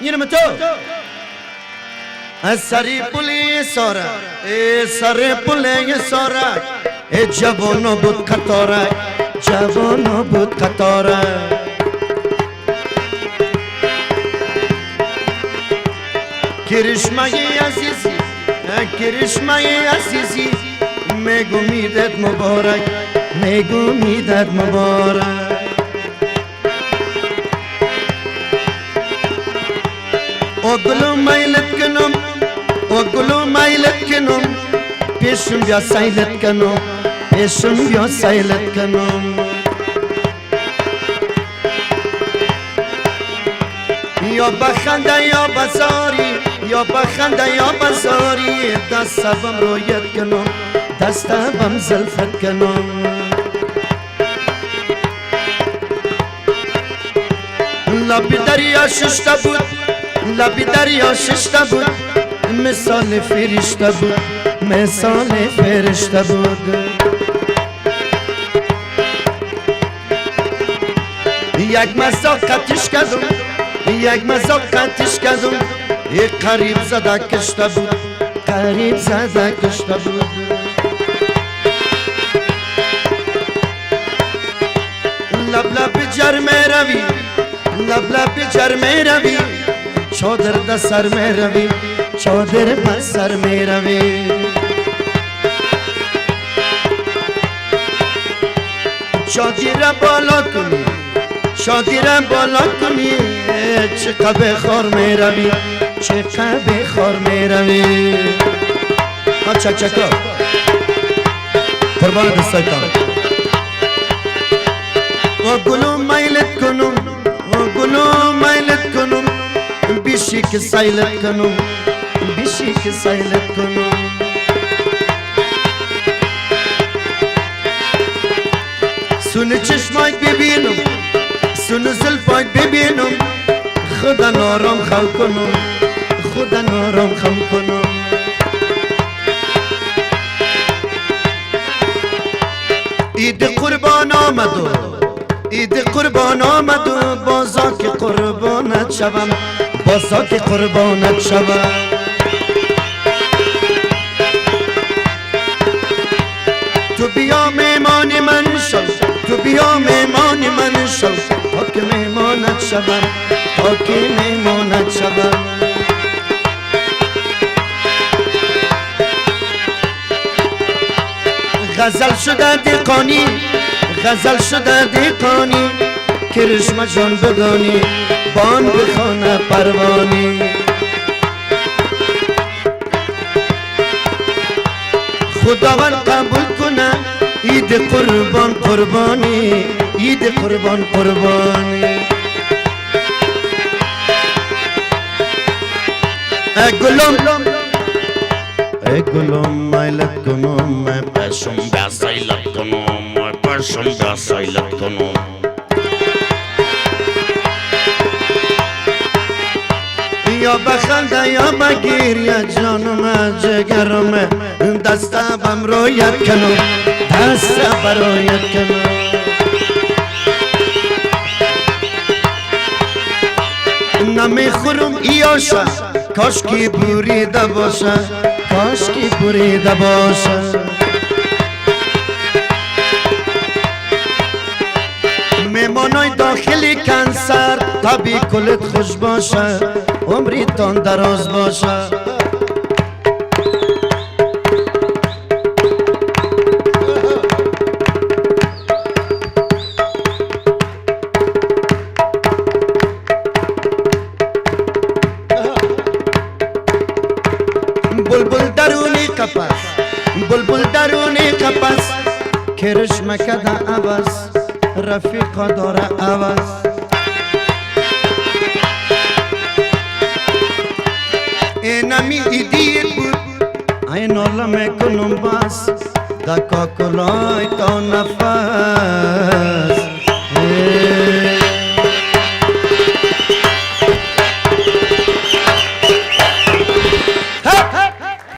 اینم تو سری پلی سارا سر پلی سارا جوانو بود قطاره جوانو بود قطاره کرشمه عزیزی کرشمه عزیزی میگو میدد مبارک میگو میدد مبارک او گلو میلت کنم او گلو میلت کنم پیشم بیا سیلت کنم پیشم بیا سیلت کنم یا بخنده یا بزاری یا بخنده یا بزاری دستم رویت کنم دستم زلفت کنم لب دریا ششته بود لب دریا ششته بود مثال فرشته بود مثال فرشته بود یک مزاق قطش کردم یک مزاق قطش کردم قریب زده کشته بود قریب زده کشته بود لب لب جرمه روی لب لب جرمه روی چادر ده سر می روی چادر به سر می روی شادی را بالا کنی شادی را بالا کنی چقدر بخور می روی چقدر بخور می روی چک چکا قربان دستایتان و گلو میلت کنم و گلو میلت کنم بیشی که سیلت کنم بیشی که سیلت کنم سون چشمایت ببینم سون زلفایت ببینم خدا نارم خم کنم خدا نارم خم کنم عید قربان آمد و عید قربان آمد و بازا که قربانت شوم بازا که قربانت شوم تو بیا میمان من شو تو بیا میمان من شو تا که میمانت شوم تا که میمانت شوم غزل شده دیقانی غزل شده دیقانی کرشمه جان بدانی بان بخانه پروانی خداوند قبول کنه عید قربان قربانی عید قربان قربانی ای گلم میلت کنم من پشم بیا سیلت کنم پشم بیا سیلت کنم یا بخنده یا بگیر یا جانم جگرم دستم رویت کنم دستم رویت کنم نمیخورم ایاشا کاش کی بریده باشه کاش کی بریده باشه میمانای داخلی کنسر طبی کلت خوش باشه عمریتان دراز باشه بلبل درونی قفس بلبل درونی قفس کرشمه کده عوض رفیقا داره عوض اینمی ایدیت بود این الله میکنم بس دکا کلای تا نفس